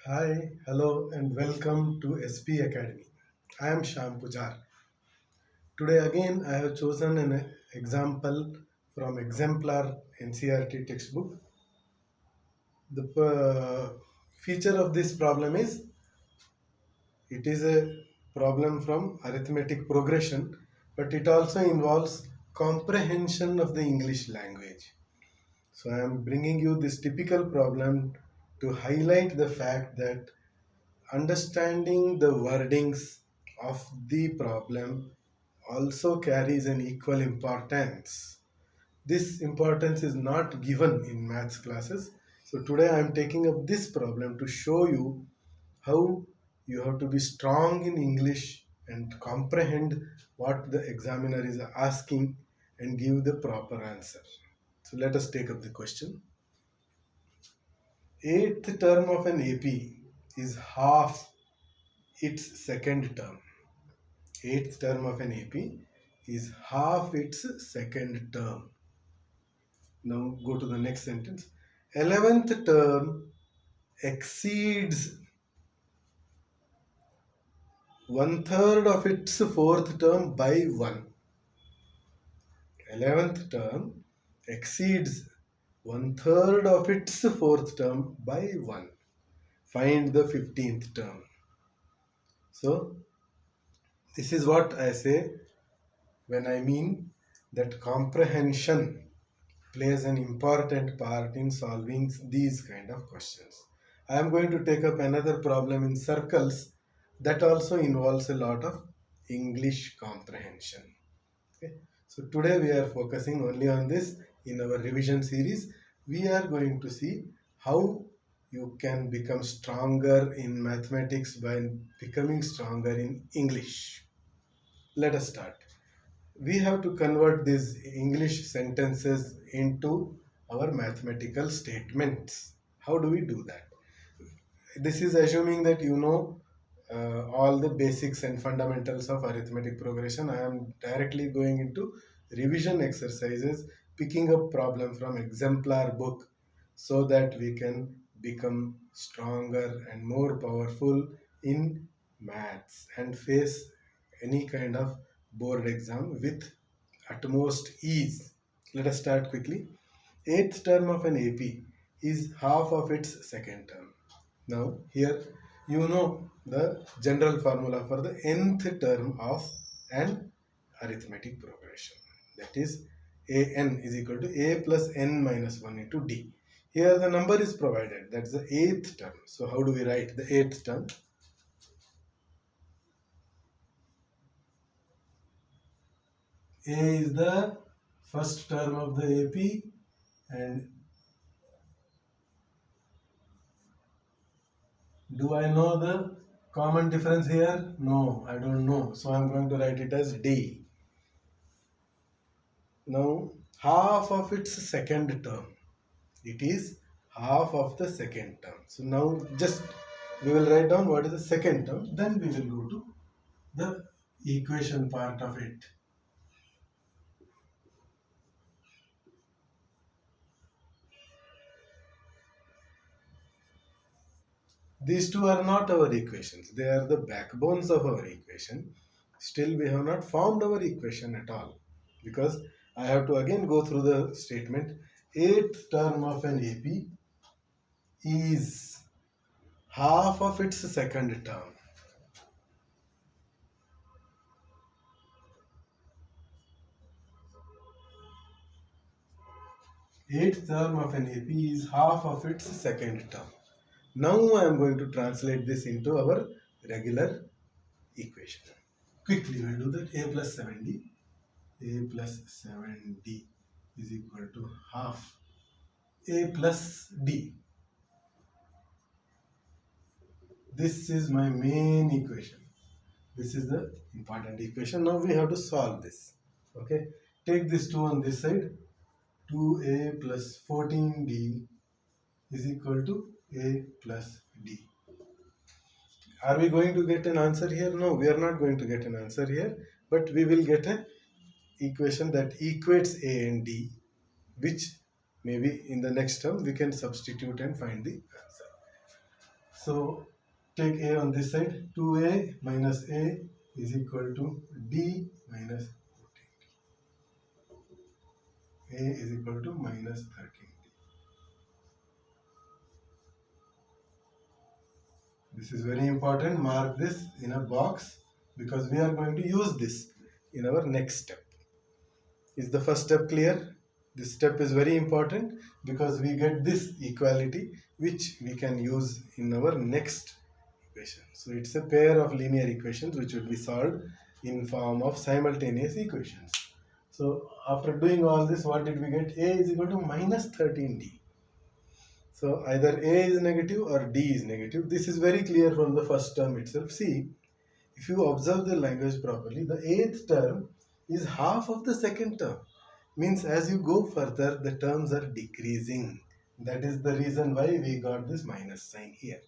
Hi, hello, and welcome to SP Academy. I am Sham Pujar. Today, again, I have chosen an example from Exemplar NCRT textbook. The feature of this problem is it is a problem from arithmetic progression, but it also involves comprehension of the English language. So, I am bringing you this typical problem to highlight the fact that understanding the wordings of the problem also carries an equal importance. This importance is not given in maths classes. So today I am taking up this problem to show you how you have to be strong in English and comprehend what the examiner is asking and give the proper answer. So let us take up the question. Eighth term of an AP is half its second term. Eighth term of an AP is half its second term. Now go to the next sentence. 11th term exceeds one third of its fourth term by 1. 11th term exceeds one third of its fourth term by 1. Find the 15th term. So this is what I say when I mean that comprehension plays an important part in solving these kind of questions. I am going to take up another problem in circles that also involves a lot of English comprehension. Okay. So today we are focusing only on this. In our revision series, we are going to see how you can become stronger in mathematics by becoming stronger in English. Let us start. We have to convert these English sentences into our mathematical statements. How do we do that? This is assuming that you know all the basics and fundamentals of arithmetic progression. I am directly going into revision exercises, picking up problem from exemplar book so that we can become stronger and more powerful in maths and face any kind of board exam with utmost ease. Let us start quickly. Eighth term of an AP is half of its second term. Now here you know the general formula for the nth term of an arithmetic progression. That is an is equal to a plus n minus 1 into d. Here the number is provided. That's the eighth term. So how do we write the eighth term? A is the first term of the AP and do I know the common difference here? No, I don't know. So I'm going to write it as D. Now, half of its second term. It is half of the second term. So now just we will write down what is the second term. Then we will go to the equation part of it. These two are not our equations. They are the backbones of our equation. Still, we have not formed our equation at all because I have to again go through the statement. Eighth term of an AP is half of its second term. Eighth term of an AP is half of its second term. Now I am going to translate this into our regular equation. Quickly we'll do that. A plus 7D. A plus 7D is equal to half A plus D. This is my main equation. This is the important equation. Now we have to solve this. Okay. Take this 2 on this side. 2A plus 14D is equal to A plus D. Are we going to get an answer here? No, we are not going to get an answer here, but we will get an equation that equates A and D, which maybe in the next term we can substitute and find the answer. So take a on this side. 2a minus a is equal to d minus 14. A is equal to minus 13d. This is very important. Mark this in a box because we are going to use this in our next step. Is the first step clear? This step is very important because we get this equality which we can use in our next equation. So it's a pair of linear equations which will be solved in form of simultaneous equations. So after doing all this, what did we get? A is equal to minus 13d. So either A is negative or D is negative. This is very clear from the first term itself. See, if you observe the language properly, the eighth term is half of the second term. Means as you go further, the terms are decreasing. That is the reason why we got this minus sign here.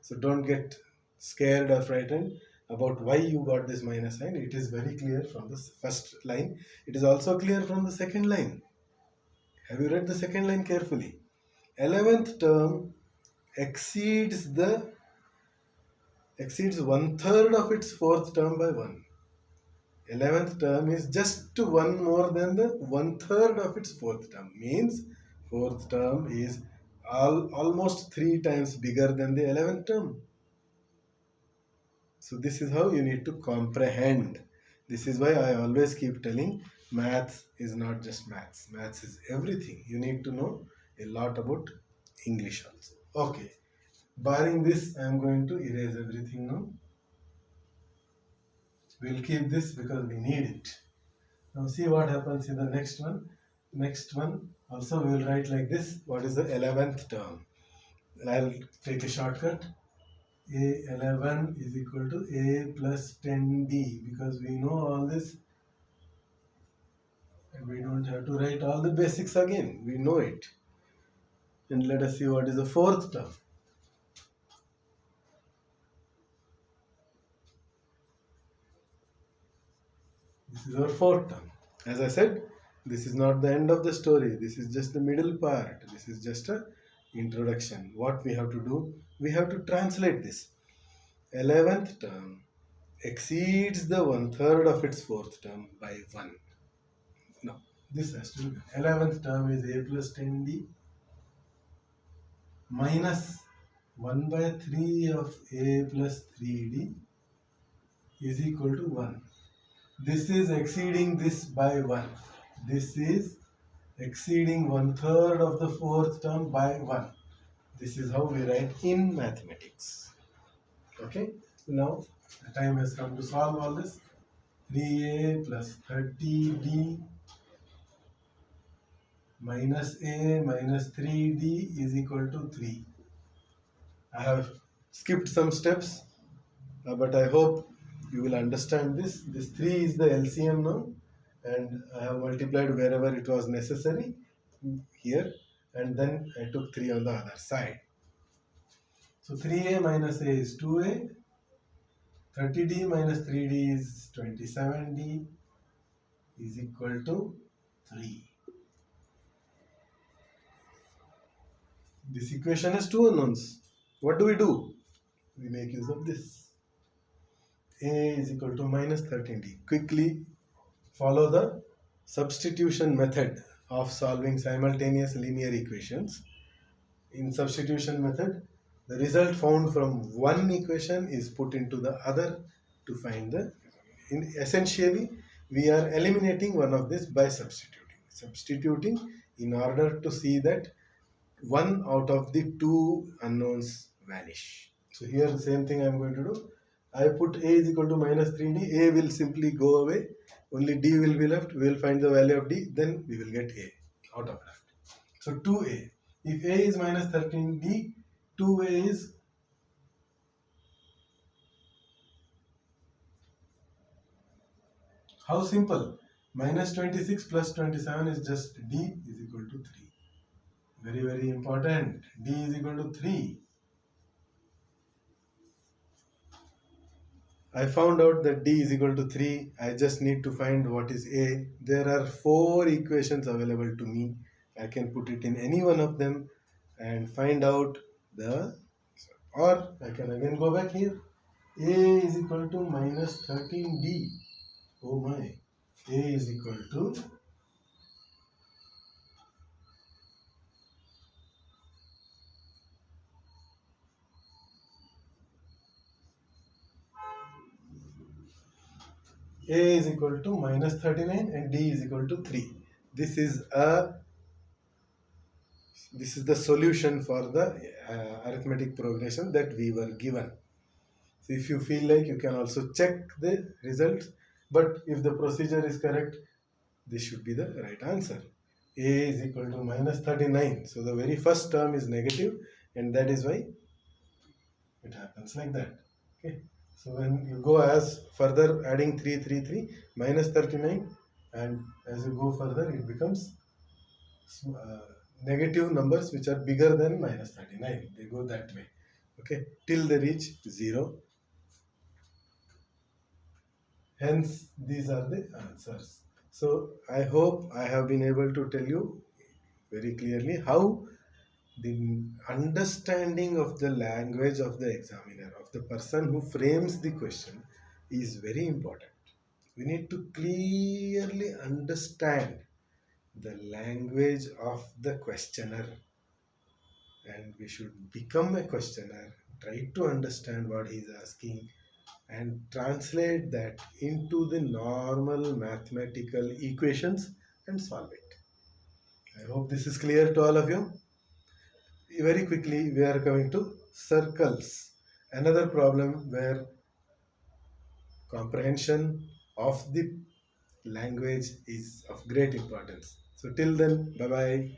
So don't get scared or frightened about why you got this minus sign. It is very clear from the first line. It is also clear from the second line. Have you read the second line carefully? 11th term exceeds 1/3 of its fourth term by 1. 11th term is just one more than the 1/3 of its fourth term. Means fourth term is almost 3 times bigger than the 11th term. So this is how you need to comprehend. This is why I always keep telling maths is not just maths. Maths is everything. You need to know a lot about English also. Okay. Barring this, I am going to erase everything now. We'll keep this because we need it. Now see what happens in the next one. Next one also we will write like this. What is the 11th term? I'll take a shortcut. A11 is equal to A plus 10D because we know all this and we don't have to write all the basics again. We know it. And let us see what is the fourth term. This is our fourth term. As I said, this is not the end of the story. This is just the middle part. This is just a introduction. What we have to do, we have to translate this. 11th term exceeds the 1/3 of its fourth term by 1. Now, this has to be 11th term is A plus 10D minus 1 by 3 of A plus 3D is equal to 1. This is exceeding this by 1. This is exceeding 1/3 of the fourth term by 1. This is how we write in mathematics. Okay, now the time has come to solve all this. 3a plus 30d minus a minus 3d is equal to 3. I have skipped some steps, but I hope you will understand this. This 3 is the LCM now, and I have multiplied wherever it was necessary here, and then I took 3 on the other side. So 3a minus a is 2a, 30d minus 3d is 27d is equal to 3. This equation has two unknowns. What do? We make use of this. A is equal to minus 13d. Quickly follow the substitution method of solving simultaneous linear equations. In substitution method, the result found from one equation is put into the other to find the. Essentially, we are eliminating one of this by substituting. Substituting in order to see that one out of the two unknowns vanish. So here the same thing I am going to do. I put a is equal to minus 3d. A will simply go away. Only d will be left. We will find the value of d. Then we will get a out of left. So 2a. If a is minus 13d, 2a is how simple? Minus 26 plus 27 is just d is equal to 3. Very, very important. D is equal to 3. I found out that D is equal to 3. I just need to find what is A. There are 4 equations available to me. I can put it in any one of them and find out the Or I can again go back here. A is equal to minus 13d. Oh my. A is equal to A is equal to minus 39 and D is equal to 3. This is the solution for the arithmetic progression that we were given. So if you feel like, you can also check the results, but if the procedure is correct, this should be the right answer. A is equal to minus 39. So the very first term is negative, and that is why it happens like that. Okay. So when you go as further, adding 3, 3, 3, minus 39, and as you go further, it becomes uh, negative numbers which are bigger than minus 39. They go that way. Okay. Till they reach 0. Hence, these are the answers. So I hope I have been able to tell you very clearly how the understanding of the language of the examiner, of the person who frames the question, is very important. We need to clearly understand the language of the questioner, and we should become a questioner, try to understand what he is asking, and translate that into the normal mathematical equations and solve it. I hope this is clear to all of you. Very quickly, we are coming to circles, another problem where comprehension of the language is of great importance. So till then, bye bye.